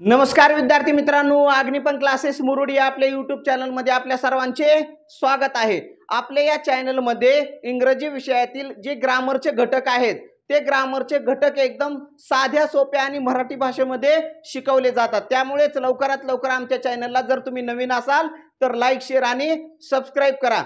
नमस्कार विद्यार्थी मित्रांनो, अग्निपंख क्लासेस मुरुड या आपल्या YouTube चॅनल मध्ये आपल्या सर्वांचे स्वागत आहे। आपल्या या चॅनल मध्ये इंग्रजी विषयातील जे ग्रामरचे घटक आहेत ते ग्रामरचे घटक एकदम साध्या सोप्या आणि मराठी भाषेमध्ये शिकवले जातात। त्यामुळेच लवकरात लवकर आमच्या चॅनलला जर तुम्ही नवीन असाल तर लाईक, शेअर आणि सबस्क्राइब करा।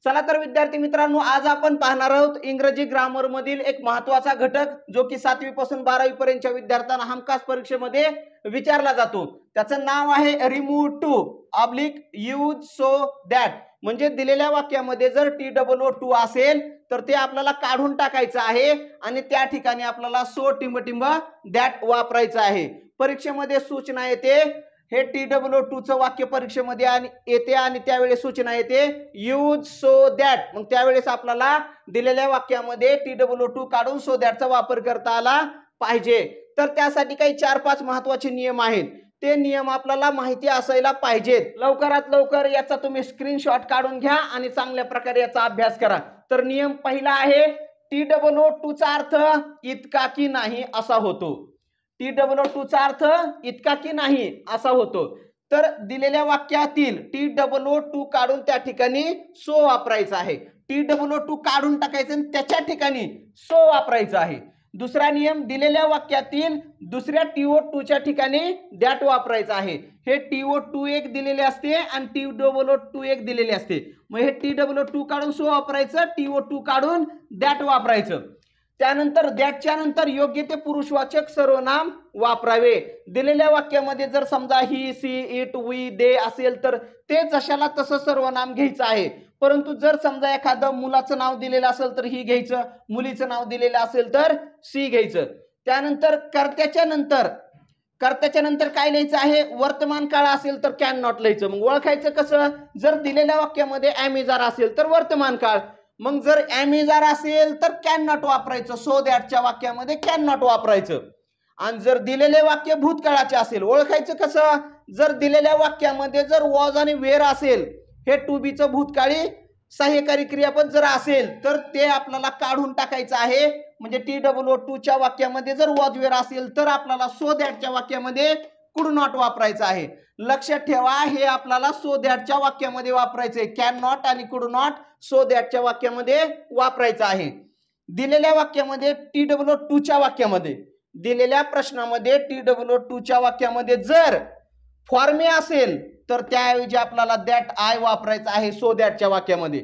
चला तर विद्यार्थी मित्रांनो, आज आपण पाहणार आहोत इंग्रजी ग्रामर मधील एक महत्त्वाचा घटक जो की 7वी पासून 12वी पर्यंतच्या विद्यार्थ्यांना हमखास परीक्षेमध्ये विचारला जातो। त्याचं नाव आहे remove to oblique use so that. म्हणजे दिलेल्या वाक्यामध्ये जर TOO असेल तर ते आपल्याला काढून टाकायचं आहे आणि त्या ठिकाणी आपल्याला सो टिंब दॅट वापरायचं आहे। परीक्षेमध्ये सूचना येते हे TOO चं वाक्य परीक्षेमध्ये येते आणि त्यावेळेस सूचना येते यूज सो दॅट। मग त्यावेळेस आपल्याला दिलेल्या वाक्यामध्ये TOO काढून सो दॅटचा वापर करता आला पाहिजे। तर त्यासाठी काही 4-5 महत्त्वाचे नियम आहेत, ते नियम आपल्याला माहिती असायला पाहिजेत। लवकरात लवकर याचा तुम्ही स्क्रीनशॉट काढून घ्या आणि चांगल्या प्रकारे याचा अभ्यास करा। तर नियम पहिला आहे TOO चा अर्थ इतका की नाही असा होतो। TOO चा अर्थ इतका की नाही असा होतो। तर दिलेल्या वाक्यातील TOO काढून त्या ठिकाणी सो वापरायचा आहे। TOO काढून टाकायचं आणि त्याच्या ठिकाणी सो वापरायचा आहे। दुसरा नियम, दिलेल्या वाक्यातील दुसऱ्या TOO च्या ठिकाणी दॅट वापरायचा आहे। हे TOO एक दिलेले असते आणि TOO एक दिलेले असते। मग हे TOO काढून सो वापरायचं, TOO काढून दॅट वापरायचं। त्यानंतर दॅटच्या नंतर योग्य ते पुरुषवाचक सर्वनाम वापरावे। दिलेल्या वाक्यामध्ये जर समजा ही, सी, इट, वी, दे असेल तर ते जशाला तसं सर्वनाम घ्यायचं आहे। परंतु जर समजा एखादं मुलाचं नाव दिलेलं असेल तर ही घ्यायचं, मुलीचं नाव दिलेलं असेल तर सी घ्यायचं। त्यानंतर कर्त्याच्या नंतर काय लिहायचं आहे, वर्तमान काळ असेल तर कॅन नॉट लिहायचं। मग ओळखायचं कसं, जर दिलेल्या वाक्यामध्ये ॲमिजार असेल तर वर्तमान काळ, मग जर ॲमिजार असेल तर कॅन नॉट वापरायचं, सो दॅटच्या वाक्यामध्ये कॅन नॉट वापरायचं। आणि जर दिलेले वाक्य भूतकाळाचे असेल ओळखायचं कसं, जर दिलेल्या वाक्यामध्ये जर वॉज आणि वेअर असेल, हे टू बीचं भूतकाळी सहाय्यकारी क्रियापद जर असेल तर ते आपल्याला काढून टाकायचं आहे। म्हणजे TOO च्या वाक्यामध्ये जर वॉज वेअर असेल तर आपल्याला सो दॅटच्या वाक्यामध्ये कुड नॉट वापरायचं आहे। लक्षात ठेवा, हे आपल्याला सो दॅटच्या वाक्यामध्ये वापरायचं आहे। कॅन नॉट आणि कुड नॉट सो दॅटच्या वाक्यामध्ये वापरायचं आहे। दिलेल्या वाक्यामध्ये TOO च्या वाक्यामध्ये, दिलेल्या प्रश्नामध्ये TOO च्या वाक्यामध्ये जर फॉर मी असेल तर त्याऐवजी आपल्याला दॅट आय वापरायचं आहे सो दॅटच्या वाक्यामध्ये।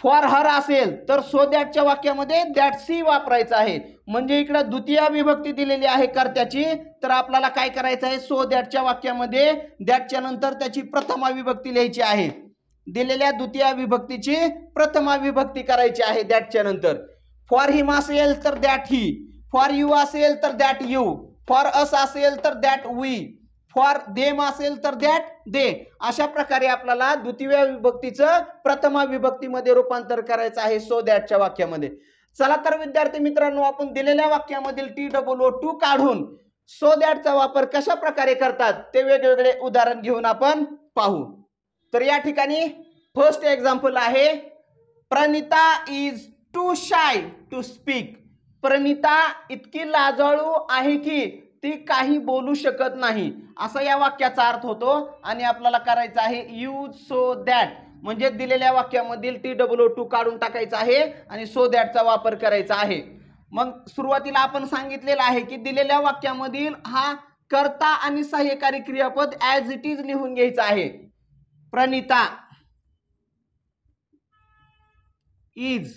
फॉर हर असेल तर सो दॅटच्या वाक्यामध्ये दॅट सी वापरायचं आहे। म्हणजे इकडे द्वितीय विभक्ती दिलेली आहे कर्त्याची, तर आपल्याला काय करायचं आहे, सो दॅटच्या वाक्यामध्ये दॅटच्या नंतर त्याची प्रथमा विभक्ती लिहायची आहे। दिलेल्या द्वितीय विभक्तीची प्रथमा विभक्ती करायची आहे दॅटच्या नंतर। फॉर हिम असेल तर दॅट ही, फॉर यू असेल तर दॅट यू, फॉर अस असेल तर दॅट वी, फॉर देम असेल तर दॅट दे। अशा प्रकारे आपल्याला द्वितीय विभक्तीचं प्रथमा विभक्तीमध्ये रूपांतर करायचं आहे सो दॅटच्या वाक्यामध्ये। चला तर विद्यार्थी मित्रांनो, आपण दिलेल्या वाक्यामधील TOO काढून सो दॅटचा वापर कशा प्रकारे करतात ते वेगवेगळे उदाहरण घेऊन आपण पाहू। तर या ठिकाणी फर्स्ट एक्झाम्पल आहे, Pranita is too shy to speak. Pranita इतकी लाजाळू आहे की ती काही बोलू शकत नाही, असा या वाक्याचा अर्थ होतो। आणि आपल्याला करायचं आहे यूज सो दॅट, म्हणजे दिलेल्या वाक्यामधील TOO काढून टाकायचं आहे आणि सो दॅटचा वापर करायचा आहे। मग सुरुवातीला आपण सांगितलेलं आहे की दिलेल्या वाक्यामधील हा कर्ता आणि सहाय्यकारी क्रियापद ॲज इट इज लिहून घ्यायचं आहे। प्रणिता इज,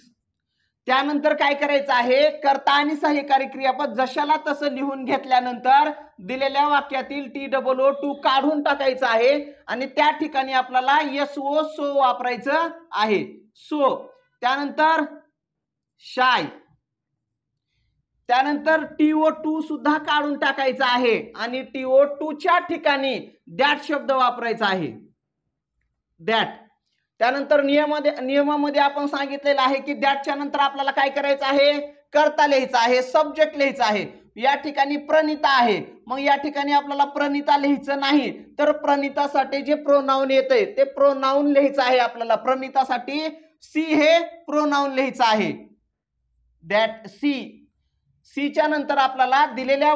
त्यानंतर काय करायचं आहे, कर्ता आणि सहाय्यकारी क्रियापद जशाला तसं लिहून घेतल्यानंतर दिलेल्या वाक्यातील TOO काढून टाकायचं आहे आणि त्या ठिकाणी आपल्याला SO सो वापरायचं आहे, सो। त्यानंतर शाय, त्यानंतर TOO सुद्धा काढून टाकायचं आहे आणि TOO च्या ठिकाणी दॅट शब्द वापरायचा आहे, दॅट। त्यानंतर नियमामध्ये आपण सांगितलेलं आहे की दॅटच्या नंतर आपल्याला काय करायचं आहे, कर्ता लिहायचा आहे, सब्जेक्ट लिहायचा आहे। या ठिकाणी प्रणिता आहे, मग या ठिकाणी आपल्याला प्रणिता लिहायचं नाही, तर प्रणितासाठी जे प्रोनाउन येते ते प्रोनाउन लिहायचं आहे आपल्याला। प्रणितासाठी सी हे प्रोनाउन लिहायचं आहे, दॅट सी। सीच्या नंतर आपल्याला दिलेल्या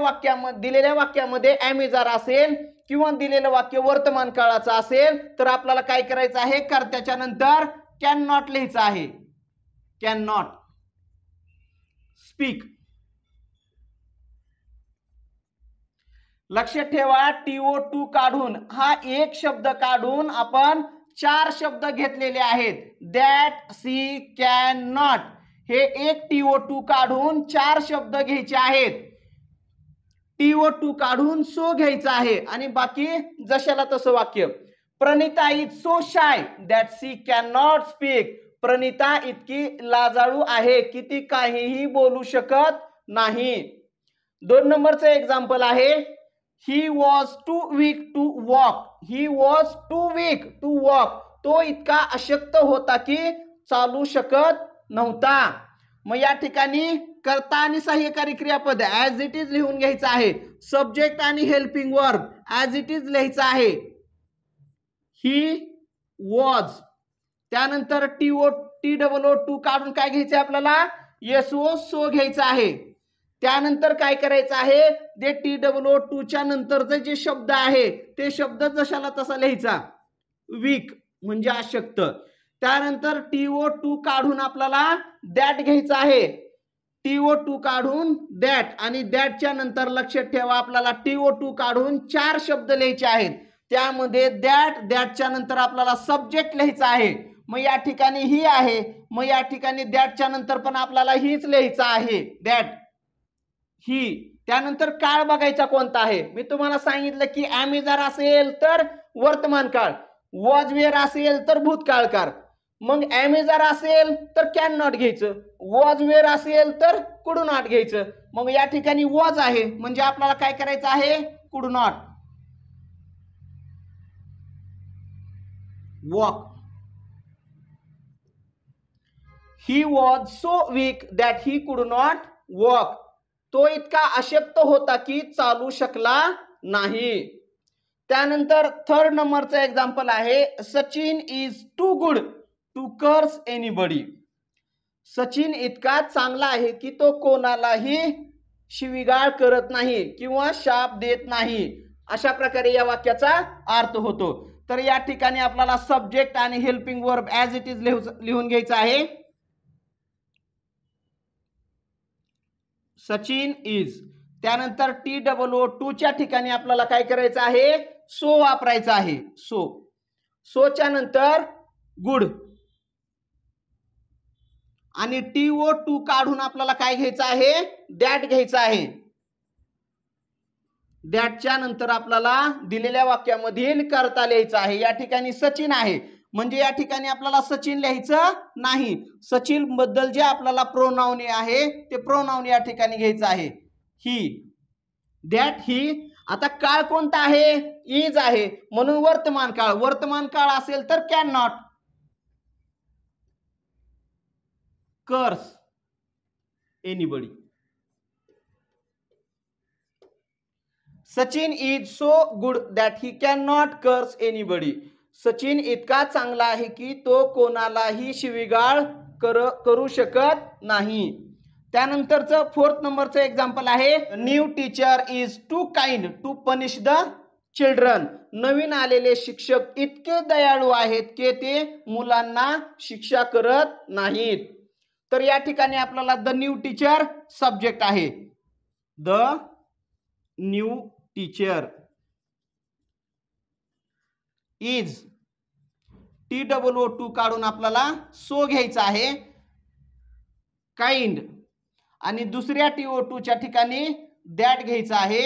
वाक्यामध्ये एम इज आर असेल किंवा दिलेलं वाक्य वर्तमान काळाचं असेल तर आपल्याला काय करायचं आहे, कर्त्याच्या नंतर कॅन नॉट लिहायचं आहे. Can not speak. लक्षात ठेवा, TO2 काढून हा एक शब्द काढून आपण 4 शब्द घेतलेले आहेत. दॅट, सी, कॅन नॉट हे एक TO2 काढून 4 शब्द घ्यायचे आहेत. TO2 काढून सो घ्यायचा आहे आणि बाकी जशाला तसं वाक्य. Pranita is so shy that she can not speak. Pranita इतकी लाजाळू आहे की ती काहीही बोलू शकत नाही. 2 नंबरचं एक्झाम्पल आहे, he was too weak to walk. He was too weak to walk. तो इतका अशक्त होता की चालू शकत नव्हता. मग या ठिकाणी कर्ता आणि सहाय्यकारी क्रियापद ऍज इट इज लिहून घ्यायचं आहे. सब्जेक्ट आणि helping verb as it is लिहायचं आहे. He was. त्यानंतर TOO2 काढून काय घ्यायचं आपल्याला, SO सो घ्यायचं आहे. त्यानंतर काय करायचं आहे, ते TOO2 च्या नंतरचे जे शब्द आहे ते शब्द जशाला तसा लिहायचा. वीक म्हणजे अशक्त. त्यानंतर TO2 काढून आपल्याला दॅट घ्यायचं आहे. TO2 काढून दॅट आणि दॅटच्या नंतर लक्षात ठेवा आपल्याला TO2 काढून 4 शब्द लिहायचे आहेत. त्यामध्ये दॅटच्या नंतर आपल्याला सब्जेक्ट लिहायचा आहे. मग या ठिकाणी ही आहे. मग या ठिकाणी दॅटच्या नंतर पण आपल्याला हीच लिहायचं आहे, दॅट, ही. त्यानंतर काळ बघायचा कोणता आहे. मी तुम्हाला सांगितलं की एम इज आर असेल तर वर्तमान काळ, वॉज वेअर असेल तर भूतकाळ काळ. मग एम इज आर असेल तर कॅन नॉट घ्यायचं, वॉज वेअर असेल तर कुड नॉट घ्यायचं. मग या ठिकाणी वॉज आहे म्हणजे आपल्याला काय करायचं आहे, could not walk. He was so weak that he could not walk. तो इतका अशक्त होता की चालू शकला नाही. त्यानंतर 3rd नंबरचं एक्झाम्पल आहे, Sachin is too good to curse anybody. Sachin इतका चांगला आहे की तो कोणालाही शिवीगाळ करत नाही किंवा शाप देत नाही. अशा प्रकारे या वाक्याचा अर्थ होतो. तर या ठिकाणी आपल्याला सब्जेक्ट आणि helping verb as it is लिहून घ्यायचं आहे. सचिन इज. त्यानंतर TOO2 च्या ठिकाणी आपल्याला काय करायचं आहे, सो वापरायचा आहे. सोच्या नंतर गुड आणि TO2 काढून आपल्याला काय घ्यायचं आहे, दॅट घ्यायचं आहे. दॅटच्या नंतर आपल्याला दिलेल्या वाक्यामधील कर्ता लिहायचा आहे. या ठिकाणी सचिन आहे म्हणजे या ठिकाणी आपल्याला सचिन लिहायचं नाही. सचिन बद्दल जे आपल्याला प्रोनाउन आहे ते प्रोनाउन या ठिकाणी घ्यायचं आहे, ही, दॅट, ही. आता काळ कोणता आहे, इज आहे म्हणून वर्तमान काळ. वर्तमान काळ असेल तर कॅन नॉट कर्स anybody. Sachin is so good that he can not कर्स एनीबडी. सचिन इतका चांगला आहे की तो कोणालाही शिवीगाळ करू शकत नाही. त्यानंतरचं 4th नंबरचं एक्झाम्पल आहे, new teacher is too kind to punish the children. नवीन आलेले शिक्षक इतके दयाळू आहेत की ते मुलांना शिक्षा करत नाहीत. तर या ठिकाणी आपल्याला द न्यू टीचर सब्जेक्ट आहे. The new teacher is. TOO2 काढून आपल्याला सो घ्यायचा आहे, काइंड आणि दुसऱ्या TO2 च्या ठिकाणी दॅट घ्यायचा आहे.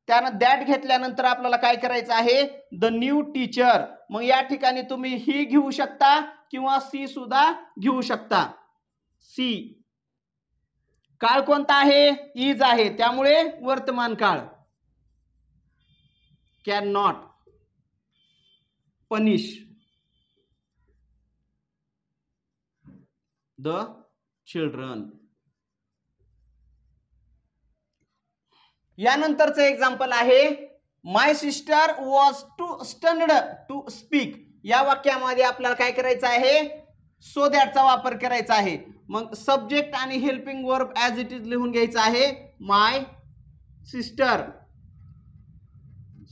त्यानं दॅट घेतल्यानंतर आपल्याला काय करायचं आहे, द न्यू टीचर. मग या ठिकाणी तुम्ही ही घेऊ शकता किंवा सी सुद्धा घेऊ शकता. सी. काळ कोणता आहे, इज आहे त्यामुळे वर्तमान काळ. Can not punish the children. यानंतरचं एक्झाम्पल आहे, my sister was too stunned to speak. या वाक्यामध्ये आपल्याला काय करायचं आहे, सो दॅटचा वापर करायचा आहे. मग सब्जेक्ट आणि helping verb as it is लिहून घ्यायचं आहे. माय सिस्टर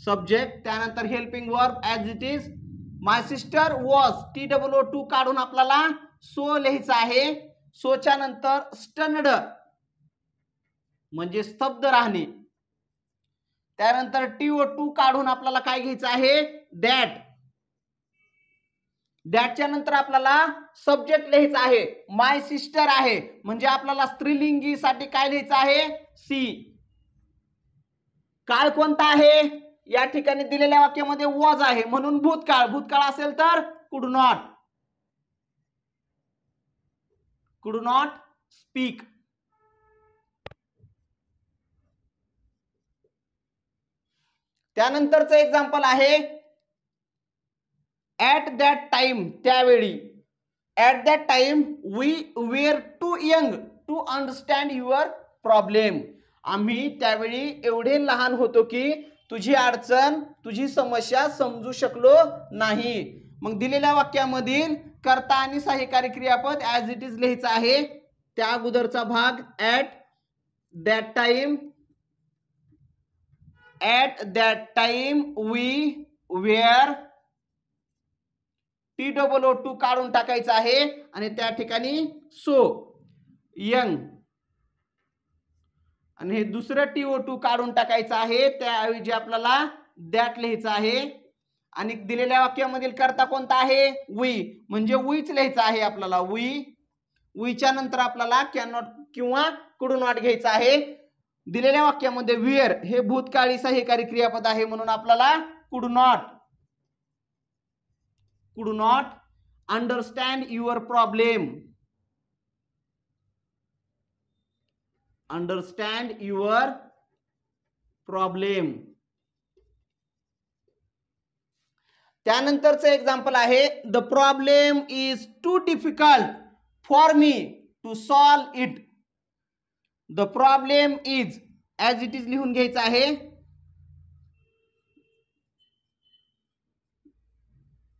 सब्जेक्ट, त्यानंतर helping verb as it is my sister was, TOO काढून आपल्याला सो लिहायचं आहे. सोच्या नंतर स्टन्ड म्हणजे स्तब्ध राहणे. त्यानंतर TOO काढून आपल्याला काय घ्यायचं आहे, दॅट. दॅटच्या नंतर आपल्याला सब्जेक्ट लिहायचा आहे. माय सिस्टर आहे म्हणजे आपल्याला स्त्रीलिंगीसाठी काय लिहायचं आहे, सी. काळ कोणता आहे, या ठिकाणी दिलेल्या वाक्यामध्ये वॉज आहे म्हणून भूतकाळ. भूतकाळ असेल तर कुड नॉट स्पीक. त्यानंतरचं एक्झाम्पल आहे ॲट दॅट टाइम, त्यावेळी. At that time we were too young to understand your problem. आम्ही त्यावेळी एवढे लहान होतो की तुझी अडचण, तुझी समस्या समजू शकलो नाही. मग दिलेल्या वाक्यामधील कर्ता आणि सहाय्यकारी क्रियापद ॲज इट इज लिहायचं आहे. त्या अगोदरचा भाग at that time. At that time we were, TOO काढून टाकायचं आहे आणि त्या ठिकाणी सो यंग, आणि हे दुसरं TOO काढून टाकायचं आहे. त्याऐवजी आपल्याला दॅट लिहायचं आहे. आणि दिलेल्या वाक्यामधील कर्ता कोणता आहे, वी, म्हणजे वीच लिहायचं आहे आपल्याला. वीच्या नंतर आपल्याला कॅनॉट किंवा कुड नॉट घ्यायचं आहे. दिलेल्या वाक्यामध्ये वेअर हे भूतकाळी सहाय्यकारी क्रियापद आहे म्हणून आपल्याला could not understand your problem. Understand your problem. त्यानंतरचं एक्झाम्पल आहे the problem is too difficult for me to solve it. The problem is as it is लिहून घ्यायचं आहे.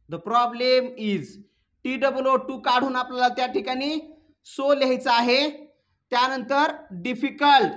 द प्रॉब्लेम इज, TOO काढून आपल्याला त्या ठिकाणी सो लिहायचं आहे. त्यानंतर डिफिकल्ट,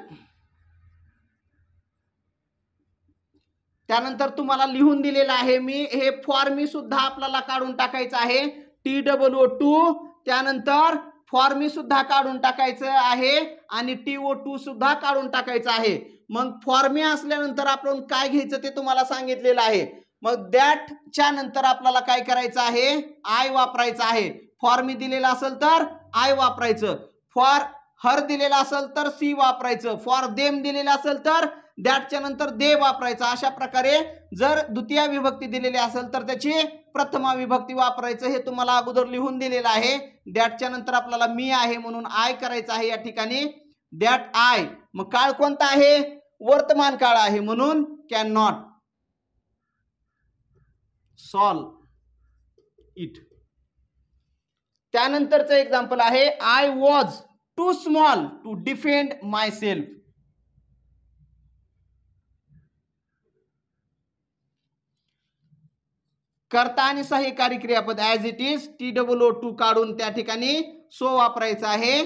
त्यानंतर तुम्हाला लिहून दिलेलं आहे मी, हे फॉर मी सुद्धा आपल्याला काढून टाकायचं आहे. TOO, त्यानंतर फॉर मी सुद्धा काढून टाकायचं आहे आणि TOO सुद्धा काढून टाकायचं आहे. मग फॉर मी असल्यानंतर आपण काय घ्यायचं ते तुम्हाला सांगितलेलं आहे. मग दॅटच्या नंतर आपल्याला काय करायचं आहे, आय वापरायचं आहे. फॉर मी दिलेला असेल तर आय वापरायचं. फॉर हर दिलेला असेल तर सी वापरायचं. फॉर देम दिलेला असेल तर दॅटच्या नंतर दे वापरायचं. अशा प्रकारे जर द्वितीय विभक्ती दिलेली असेल तर त्याची प्रथमा विभक्ती वापरायचं. हे तुम्हाला अगोदर लिहून दिलेलं आहे. दॅटच्या नंतर आपल्याला मी आहे म्हणून आय करायचं आहे या ठिकाणी, दॅट आय. मग काळ कोणता आहे, वर्तमान काळ आहे म्हणून कॅन नॉट सॉल्व इट. त्यानंतरचं एक्झाम्पल आहे I was too small to defend myself. कर्ता आणि सहाय्यकारी क्रियापद ॲज इट इज, TOO काढून त्या ठिकाणी सो वापरायचं आहे,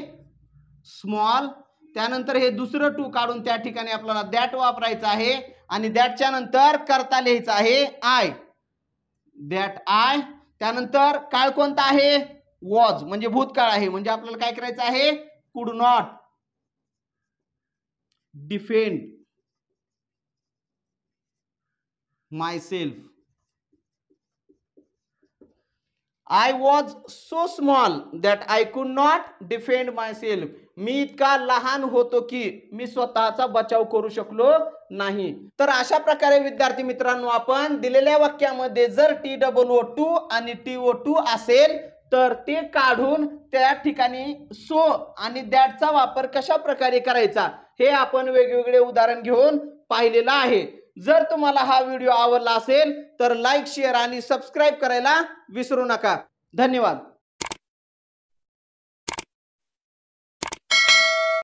स्मॉल. त्यानंतर हे दुसरं टू काढून त्या ठिकाणी आपल्याला दॅट वापरायचं आहे आणि दॅटच्या नंतर कर्ता लिहायचं आहे आय, दॅट आय. त्यानंतर काळ कोणता आहे, वॉज म्हणजे भूतकाळ आहे म्हणजे आपल्याला काय करायचं आहे, could not defend my self. I was so small that I could not defend myself. मी इतका लहान होतो की मी स्वतःचा बचाव करू शकलो नाही. तर अशा प्रकारे विद्यार्थी मित्रांनो आपण दिलेल्या वाक्यामध्ये जर TOO आणि TOO असेल तर ते काढून त्या ठिकाणी सो आणि दॅटचा वापर कशा प्रकारे करायचा हे आपण वेगवेगळे उदाहरण घेऊन पाहिलेलं आहे. जर तुम्हाला हा व्हिडिओ आवडला असेल तर लाईक, शेअर आणि सबस्क्राईब करायला विसरू नका. धन्यवाद.